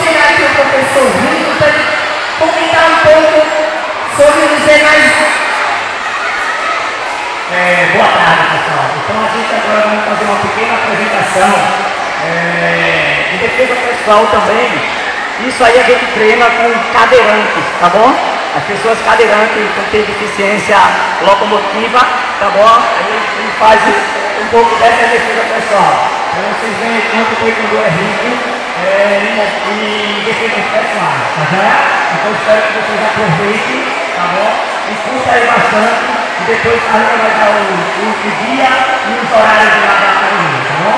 chegar aqui o professor Rino para ele comentar um pouco sobre os demais. Boa tarde, pessoal. Então a gente agora vai fazer uma pequena apresentação de defesa pessoal também. Isso aí a gente treina com cadeirantes, tá bom? As pessoas cadeirantes que têm deficiência locomotiva, tá bom? Aí a gente faz um pouco dessa defesa pessoal. Para vocês verem quanto o taekwondo é rico em defesa pessoal, tá já? Então espero que vocês aproveitem, tá bom? E curta aí bastante. E depois a gente vai dar o dia e os horários de lá da academia, tá bom?